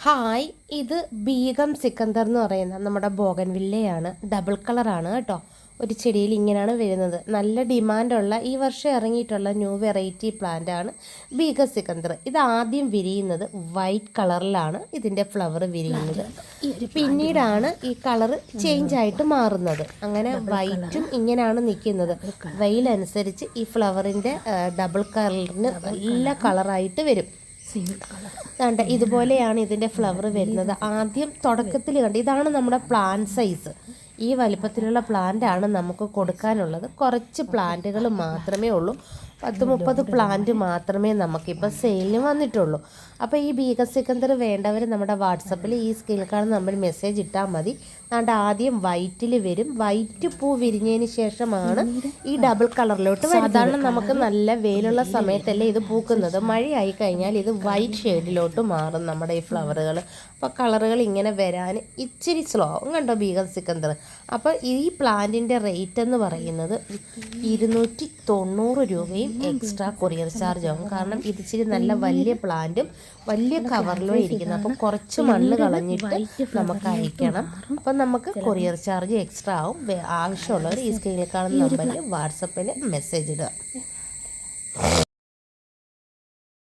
Hi, ഇത് ബീഗം സിക്കന്ദർ എന്ന് പറയുന്ന നമ്മുടെ ബോഗൻവില്ലയാണ്. ഡബിൾ കളറാണ് കേട്ടോ. ഒരു ചെടിയിൽ ഇങ്ങനെയാണ് വരുന്നത്. നല്ല ഡിമാൻഡുള്ള ഈ വർഷം ഇറങ്ങിയിട്ടുള്ള ന്യൂ വെറൈറ്റി പ്ലാന്റ് ആണ് ബീഗം സിക്കന്ദർ. ഇത് ആദ്യം വിരിയുന്നത് വൈറ്റ് കളറിലാണ് ഇതിൻ്റെ ഫ്ലവർ വിരിയുന്നത്. പിന്നീടാണ് ഈ കളർ ചേഞ്ച് ആയിട്ട് മാറുന്നത്. അങ്ങനെ വൈറ്റും ഇങ്ങനെയാണ് നിൽക്കുന്നത്. വെയിലനുസരിച്ച് ഈ ഫ്ലവറിൻ്റെ ഡബിൾ കളറിന് നല്ല കളറായിട്ട് വരും. കണ്ട ഇതുപോലെയാണ് ഇതിൻ്റെ ഫ്ലവർ വരുന്നത്. ആദ്യം തുടക്കത്തിൽ കണ്ട് ഇതാണ് നമ്മുടെ പ്ലാന്റ് സൈസ്. ഈ വലിപ്പത്തിലുള്ള പ്ലാന്റാണ് നമുക്ക് കൊടുക്കാനുള്ളത്. കുറച്ച് പ്ലാന്റുകൾ മാത്രമേ ഉള്ളൂ. 10-30 പ്ലാന്റ് മാത്രമേ നമുക്കിപ്പോൾ സെയിലിന് വന്നിട്ടുള്ളൂ. അപ്പോൾ ഈ ബീഗം സിക്കന്ദർ വേണ്ടവർ നമ്മുടെ വാട്സപ്പിൽ ഈ സ്ക്രീനിൽ കാണുന്ന നമ്പറിൽ മെസ്സേജ് ഇട്ടാൽ മതി. അതുകൊണ്ട് ആദ്യം വൈറ്റിൽ വരും. വൈറ്റ് പൂ വിരിഞ്ഞതിന് ശേഷമാണ് ഈ ഡബിൾ കളറിലോട്ട്. സാധാരണ നമുക്ക് നല്ല വെയിലുള്ള സമയത്തല്ലേ ഇത് പൂക്കുന്നത്. മഴയായി കഴിഞ്ഞാൽ ഇത് വൈറ്റ് ഷെയ്ഡിലോട്ട് മാറും നമ്മുടെ ഈ ഫ്ലവറുകൾ. അപ്പോൾ കളറുകൾ ഇങ്ങനെ വരാൻ ഇച്ചിരി സ്ലോ ആവും. കണ്ടോ ബീഗം സിക്കന്ദർ. അപ്പോൾ ഈ പ്ലാന്റിൻ്റെ റേറ്റ് എന്ന് പറയുന്നത് 290 രൂപയും എക്സ്ട്രാ കൊറിയർ ചാർജ് ആവും. കാരണം ഇത് ഇച്ചിരി നല്ല വലിയ പ്ലാന്റും വലിയ കവറിലും ഇരിക്കുന്നത്. അപ്പം കുറച്ച് മണ്ണ് കളഞ്ഞിട്ട് നമുക്ക് അയക്കണം. അപ്പം നമുക്ക് കൊറിയർ ചാർജ് എക്സ്ട്രാ ആവും. ആവശ്യമുള്ളവർ ഈ സ്ക്രീനിൽ കാണുന്ന നമ്പറിൽ വാട്സപ്പിൽ മെസ്സേജ് ഇടുക.